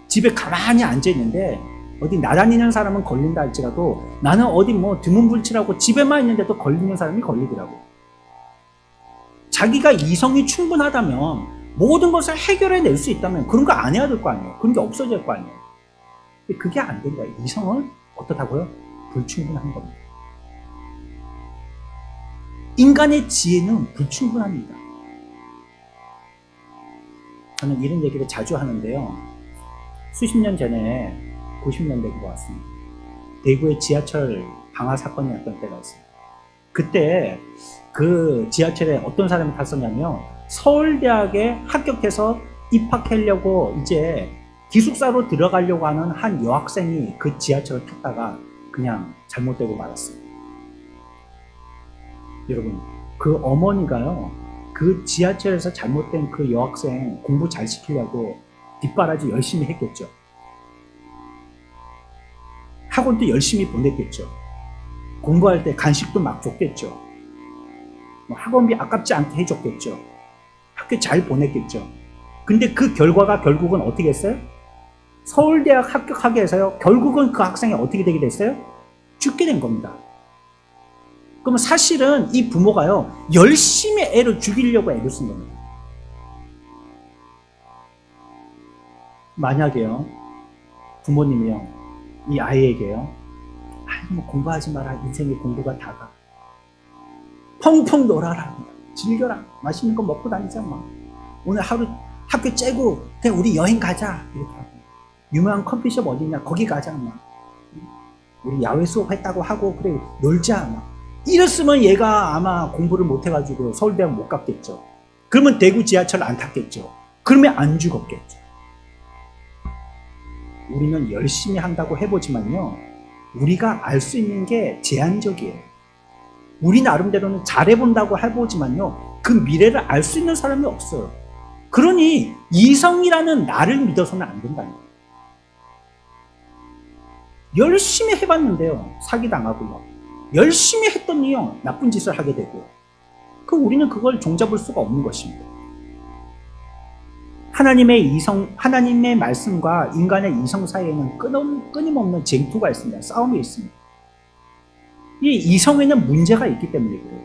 집에 가만히 앉아있는데 어디 나다니는 사람은 걸린다 할지라도 나는 어디 뭐 드문불칠하고 집에만 있는데도 걸리는 사람이 걸리더라고요. 자기가 이성이 충분하다면 모든 것을 해결해낼 수 있다면 그런 거 안 해야 될 거 아니에요. 그런 게 없어져야 될 거 아니에요. 근데 그게 안 된다. 이성은 어떻다고요? 불충분한 겁니다. 인간의 지혜는 불충분합니다. 저는 이런 얘기를 자주 하는데요. 수십 년 전에 90년대인 것 같습니다. 대구에 지하철 방화 사건이 났던 때가 있어요. 그때 그 지하철에 어떤 사람이 탔었냐면 서울대학에 합격해서 입학하려고 이제 기숙사로 들어가려고 하는 한 여학생이 그 지하철을 탔다가 그냥 잘못되고 말았습니다. 여러분, 그 어머니가요, 그 지하철에서 잘못된 그 여학생 공부 잘 시키려고 뒷바라지 열심히 했겠죠. 학원도 열심히 보냈겠죠. 공부할 때 간식도 막 줬겠죠. 뭐 학원비 아깝지 않게 해줬겠죠. 학교 잘 보냈겠죠. 근데 그 결과가 결국은 어떻게 했어요? 서울대학 합격하게 해서요, 결국은 그 학생이 어떻게 되게 됐어요? 죽게 된 겁니다. 그러면 사실은 이 부모가요, 열심히 애를 죽이려고 애를 쓴 겁니다. 만약에요, 부모님이요, 이 아이에게요, 아니 뭐 공부하지 마라, 인생의 공부가 다가, 펑펑 놀아라, 즐겨라, 맛있는 거 먹고 다니자, 막 오늘 하루 학교 째고 그냥 우리 여행 가자, 이렇게 하고, 유명한 커피숍 어디냐 거기 가자, 막 우리 야외 수업했다고 하고 그래 놀자, 막 이랬으면 얘가 아마 공부를 못 해가지고 서울대학 못 갔겠죠. 그러면 대구 지하철 안 탔겠죠. 그러면 안 죽었겠죠. 우리는 열심히 한다고 해보지만요, 우리가 알 수 있는 게 제한적이에요. 우리 나름대로는 잘해본다고 해보지만요, 그 미래를 알 수 있는 사람이 없어요. 그러니 이성이라는 나를 믿어서는 안 된다는 거예요. 열심히 해봤는데요. 사기당하고요. 열심히 했더니요. 나쁜 짓을 하게 되고. 우리는 그걸 종잡을 수가 없는 것입니다. 하나님의 말씀과 인간의 이성 사이에는 끊임없는 쟁투가 있습니다. 싸움이 있습니다. 이 이성에는 문제가 있기 때문에 그래요.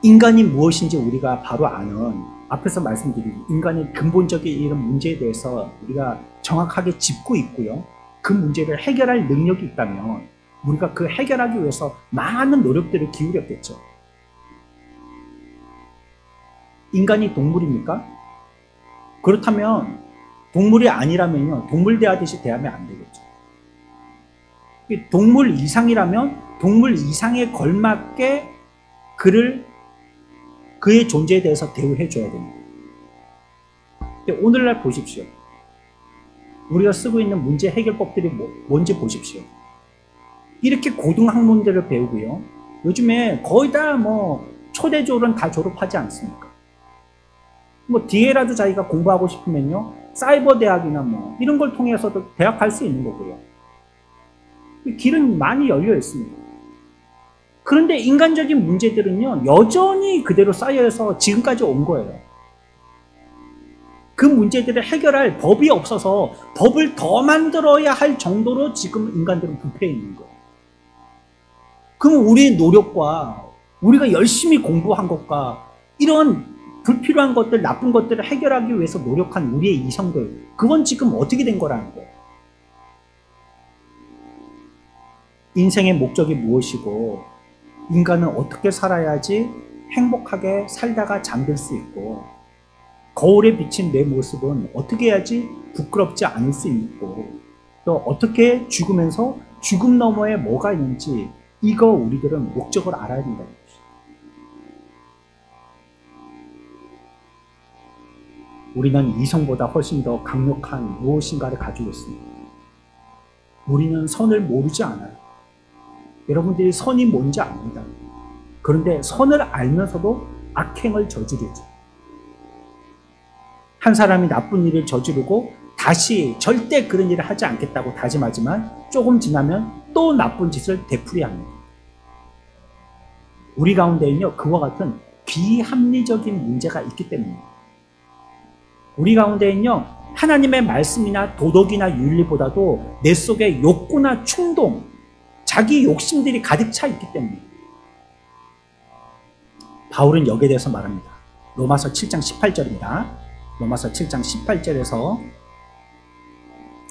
인간이 무엇인지 우리가 바로 아는, 앞에서 말씀드린 인간의 근본적인 이런 문제에 대해서 우리가 정확하게 짚고 있고요. 그 문제를 해결할 능력이 있다면 우리가 그 해결하기 위해서 많은 노력들을 기울였겠죠. 인간이 동물입니까? 그렇다면 동물이 아니라면요. 동물 대하듯이 대하면 안 되겠죠. 동물 이상이라면 동물 이상에 걸맞게 그의 존재에 대해서 대우해 줘야 됩니다. 오늘날 보십시오. 우리가 쓰고 있는 문제 해결법들이 뭔지 보십시오. 이렇게 고등학문들을 배우고요. 요즘에 거의 다 초대졸은 다 졸업하지 않습니까? 뒤에라도 자기가 공부하고 싶으면요. 사이버 대학이나 이런 걸 통해서도 대학 갈 수 있는 거고요. 길은 많이 열려 있습니다. 그런데 인간적인 문제들은요. 여전히 그대로 쌓여서 지금까지 온 거예요. 그 문제들을 해결할 법이 없어서 법을 더 만들어야 할 정도로 지금 인간들은 부패해 있는 거예요. 그럼 우리의 노력과 우리가 열심히 공부한 것과 이런 불필요한 것들, 나쁜 것들을 해결하기 위해서 노력한 우리의 이성들, 그건 지금 어떻게 된 거라는 거예요. 인생의 목적이 무엇이고 인간은 어떻게 살아야지 행복하게 살다가 잠들 수 있고 거울에 비친 내 모습은 어떻게 해야지 부끄럽지 않을 수 있고 또 어떻게 죽으면서 죽음 너머에 뭐가 있는지 이거 우리들은 목적을 알아야 된다는 것이죠. 우리는 이성보다 훨씬 더 강력한 무엇인가를 가지고 있습니다. 우리는 선을 모르지 않아요. 여러분들이 선이 뭔지 압니다. 그런데 선을 알면서도 악행을 저지르죠. 한 사람이 나쁜 일을 저지르고 다시 절대 그런 일을 하지 않겠다고 다짐하지만 조금 지나면 또 나쁜 짓을 되풀이합니다. 우리 가운데는요, 그와 같은 비합리적인 문제가 있기 때문입니다. 우리 가운데는요, 하나님의 말씀이나 도덕이나 윤리보다도 내 속에 욕구나 충동, 자기 욕심들이 가득 차 있기 때문입니다. 바울은 여기에 대해서 말합니다. 로마서 7장 18절입니다. 로마서 7장 18절에서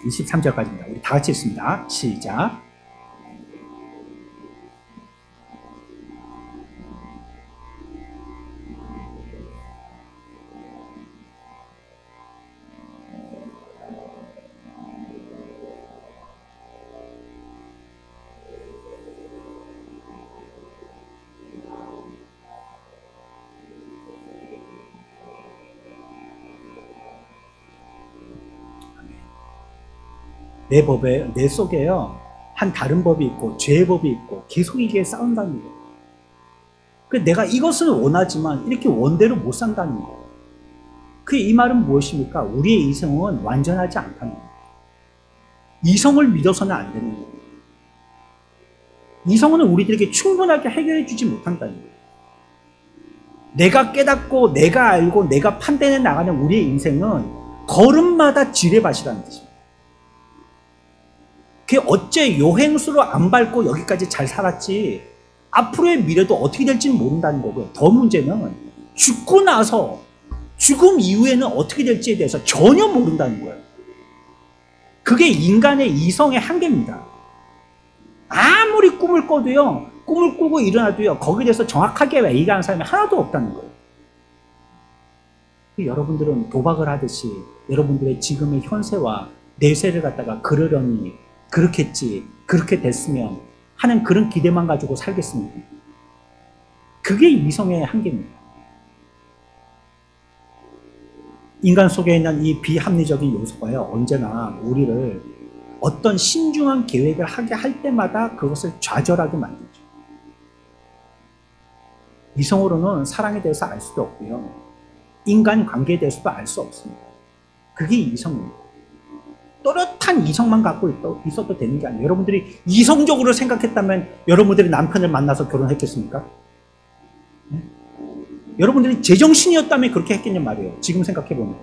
23절까지입니다. 우리 다 같이 읽습니다. 시작. 내 속에요, 한 다른 법이 있고, 죄의 법이 있고, 계속 이게 싸운다는 거예요. 내가 이것을 원하지만, 이렇게 원대로 못 산다는 거예요. 이 말은 무엇입니까? 우리의 이성은 완전하지 않다는 거예요. 이성을 믿어서는 안 되는 거예요. 이성은 우리들에게 충분하게 해결해 주지 못한다는 거예요. 내가 깨닫고, 내가 알고, 내가 판단해 나가는 우리의 인생은 걸음마다 지뢰밭이라는 뜻입니다. 그게 어째 요행수로 안 밟고 여기까지 잘 살았지 앞으로의 미래도 어떻게 될지는 모른다는 거고요. 더 문제는 죽고 나서 죽음 이후에는 어떻게 될지에 대해서 전혀 모른다는 거예요. 그게 인간의 이성의 한계입니다. 아무리 꿈을 꿔도요, 꿈을 꾸고 일어나도요, 거기에 대해서 정확하게 얘기하는 사람이 하나도 없다는 거예요. 여러분들은 도박을 하듯이 여러분들의 지금의 현세와 내세를 갖다가 그러려니 그렇겠지, 그렇게 됐으면 하는 그런 기대만 가지고 살겠습니다. 그게 이성의 한계입니다. 인간 속에 있는 이 비합리적인 요소가요, 언제나 우리를 어떤 신중한 계획을 하게 할 때마다 그것을 좌절하게 만들죠. 이성으로는 사랑에 대해서 알 수도 없고요, 인간 관계에 대해서도 알 수 없습니다. 그게 이성입니다. 또렷한 이성만 갖고 있어도 되는 게 아니에요. 여러분들이 이성적으로 생각했다면 여러분들이 남편을 만나서 결혼했겠습니까? 네? 여러분들이 제정신이었다면 그렇게 했겠냔 말이에요. 지금 생각해보면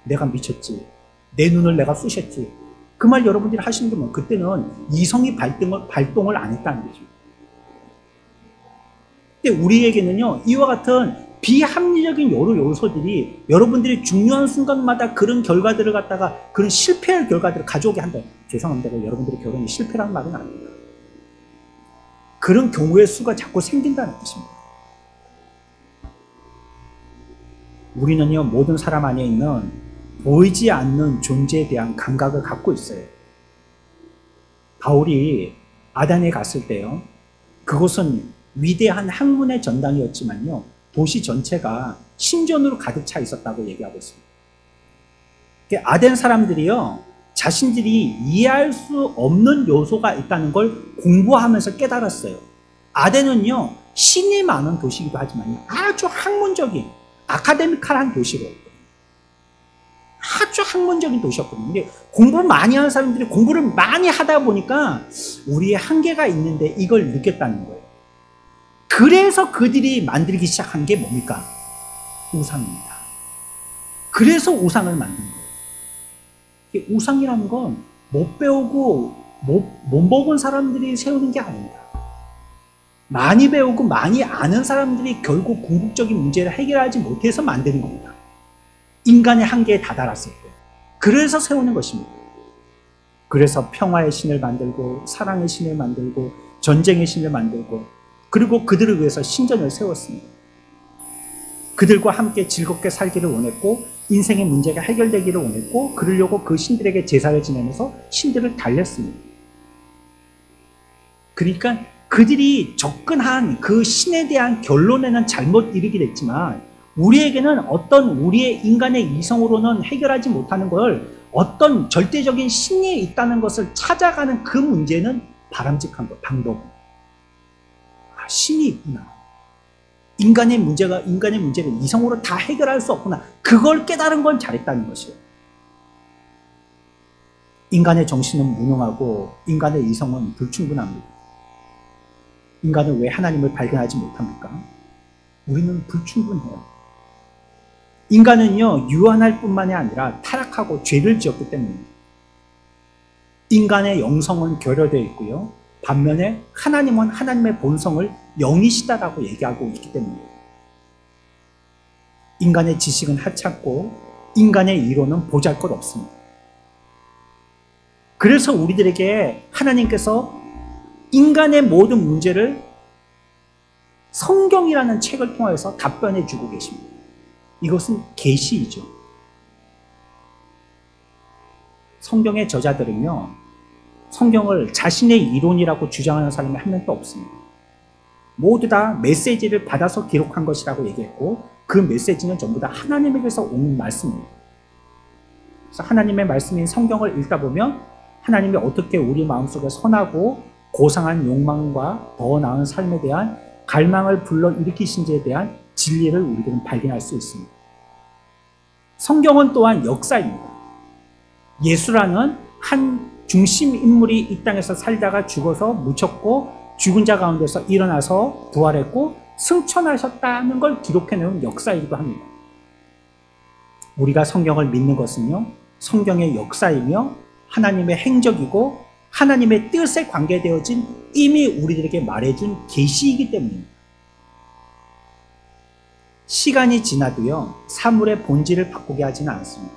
내가 미쳤지, 내 눈을 내가 쑤셨지, 그 말 여러분들이 하시는 게 뭐, 그때는 이성이 발동을 안 했다는 거죠. 근데 우리에게는요, 이와 같은 비합리적인 여러 요소들이 여러분들이 중요한 순간마다 그런 결과들을 갖다가, 그런 실패할 결과들을 가져오게 한다. 죄송합니다. 여러분들의 결혼이 실패라는 말은 아닙니다. 그런 경우의 수가 자꾸 생긴다는 뜻입니다. 우리는요, 모든 사람 안에 있는 보이지 않는 존재에 대한 감각을 갖고 있어요. 바울이 아단에 갔을 때요, 그곳은 위대한 학문의 전당이었지만요, 도시 전체가 신전으로 가득 차 있었다고 얘기하고 있습니다. 아덴 사람들이요, 자신들이 이해할 수 없는 요소가 있다는 걸 공부하면서 깨달았어요. 아덴은요, 신이 많은 도시이기도 하지만 아주 학문적인, 아카데미칼한 도시로, 아주 학문적인 도시였거든요. 근데 공부 많이 하는 사람들이 공부를 많이 하다 보니까 우리의 한계가 있는데 이걸 느꼈다는 거예요. 그래서 그들이 만들기 시작한 게 뭡니까? 우상입니다. 그래서 우상을 만든 거예요. 우상이라는 건 못 배우고 못 먹은 사람들이 세우는 게 아닙니다. 많이 배우고 많이 아는 사람들이 결국 궁극적인 문제를 해결하지 못해서 만드는 겁니다. 인간의 한계에 다다랐을 때. 그래서 세우는 것입니다. 그래서 평화의 신을 만들고, 사랑의 신을 만들고, 전쟁의 신을 만들고, 그리고 그들을 위해서 신전을 세웠습니다. 그들과 함께 즐겁게 살기를 원했고, 인생의 문제가 해결되기를 원했고, 그러려고 그 신들에게 제사를 지내면서 신들을 달랬습니다. 그러니까 그들이 접근한 그 신에 대한 결론에는 잘못 이르게 됐지만, 우리에게는 어떤 우리의 인간의 이성으로는 해결하지 못하는 걸 어떤 절대적인 신이 있다는 것을 찾아가는 그 문제는 바람직한 것, 방법은. 아, 신이 있구나. 인간의 문제를 이성으로 다 해결할 수 없구나. 그걸 깨달은 건 잘했다는 것이에요. 인간의 정신은 무능하고 인간의 이성은 불충분합니다. 인간은 왜 하나님을 발견하지 못합니까? 우리는 불충분해요. 인간은요, 유한할 뿐만이 아니라 타락하고 죄를 지었기 때문입니다. 인간의 영성은 결여되어 있고요, 반면에 하나님은 하나님의 본성을 영이시다라고 얘기하고 있기 때문입니다. 인간의 지식은 하찮고 인간의 이론은 보잘것없습니다. 그래서 우리들에게 하나님께서 인간의 모든 문제를 성경이라는 책을 통해서 답변해 주고 계십니다. 이것은 계시이죠. 성경의 저자들은요, 성경을 자신의 이론이라고 주장하는 사람이 한 명도 없습니다. 모두 다 메시지를 받아서 기록한 것이라고 얘기했고, 그 메시지는 전부 다 하나님에게서 오는 말씀입니다. 그래서 하나님의 말씀인 성경을 읽다 보면 하나님이 어떻게 우리 마음속에 선하고 고상한 욕망과 더 나은 삶에 대한 갈망을 불러일으키신지에 대한 진리를 우리들은 발견할 수 있습니다. 성경은 또한 역사입니다. 예수라는 한 중심 인물이 이 땅에서 살다가 죽어서 묻혔고, 죽은 자 가운데서 일어나서 부활했고 승천하셨다는 걸 기록해내는 역사이기도 합니다. 우리가 성경을 믿는 것은요, 성경의 역사이며 하나님의 행적이고 하나님의 뜻에 관계되어진 이미 우리들에게 말해준 계시이기 때문입니다. 시간이 지나도요, 사물의 본질을 바꾸게 하지는 않습니다.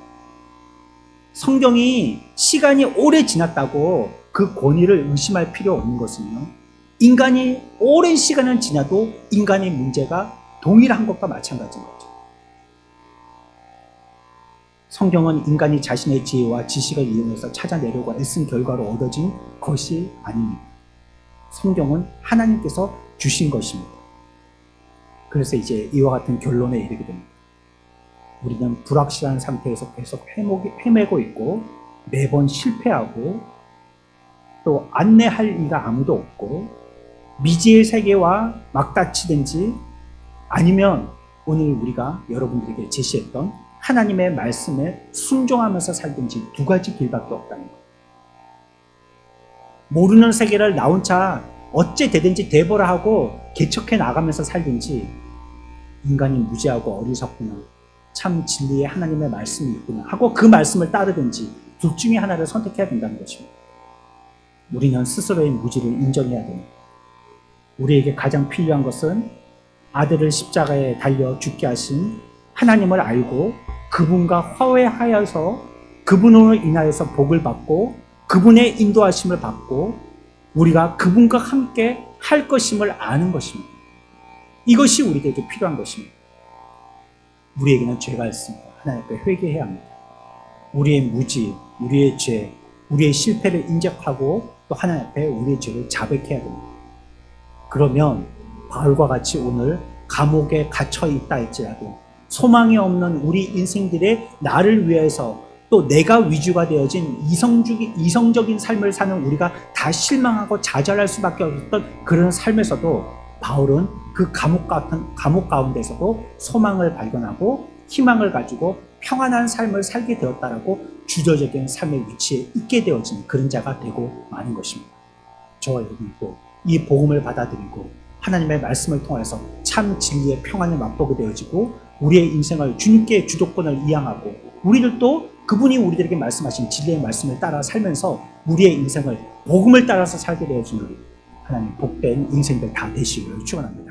성경이 시간이 오래 지났다고 그 권위를 의심할 필요 없는 것은요, 인간이 오랜 시간을 지나도 인간의 문제가 동일한 것과 마찬가지인 거죠. 성경은 인간이 자신의 지혜와 지식을 이용해서 찾아내려고 애쓴 결과로 얻어진 것이 아닙니다. 성경은 하나님께서 주신 것입니다. 그래서 이제 이와 같은 결론에 이르게 됩니다. 우리는 불확실한 상태에서 계속 헤매고 있고, 매번 실패하고, 또 안내할 이가 아무도 없고, 미지의 세계와 막다치든지, 아니면 오늘 우리가 여러분들에게 제시했던 하나님의 말씀에 순종하면서 살든지 두 가지 길밖에 없다는 거예요. 모르는 세계를 나 혼자 어째 되든지 대보라 하고 개척해 나가면서 살든지 인간이 무지하고 어리석구나. 참 진리의 하나님의 말씀이 있구나 하고 그 말씀을 따르든지 둘 중에 하나를 선택해야 된다는 것입니다. 우리는 스스로의 무지를 인정해야 됩니다. 우리에게 가장 필요한 것은 아들을 십자가에 달려 죽게 하신 하나님을 알고 그분과 화해하여서 그분으로 인하여서 복을 받고 그분의 인도하심을 받고 우리가 그분과 함께 할 것임을 아는 것입니다. 이것이 우리에게 필요한 것입니다. 우리에게는 죄가 있습니다. 하나님 앞에 회개해야 합니다. 우리의 무지, 우리의 죄, 우리의 실패를 인정하고 또 하나님 앞에 우리의 죄를 자백해야 됩니다. 그러면 바울과 같이 오늘 감옥에 갇혀 있다 할지라도 소망이 없는 우리 인생들의 나를 위해서 또 내가 위주가 되어진 이성적인 삶을 사는 우리가 다 실망하고 좌절할 수밖에 없었던 그런 삶에서도 바울은 그 감옥 가운데서도 소망을 발견하고 희망을 가지고 평안한 삶을 살게 되었다라고 주도적인 삶의 위치에 있게 되어진 그런 자가 되고 마는 것입니다. 저와 여러분도 이 복음을 받아들이고 하나님의 말씀을 통해서 참 진리의 평안을 맛보게 되어지고 우리의 인생을 주님께 주도권을 이양하고 우리들도 그분이 우리들에게 말씀하신 진리의 말씀을 따라 살면서 우리의 인생을 복음을 따라서 살게 되어지는 하나님 복된 인생들 다 되시기를 축원합니다.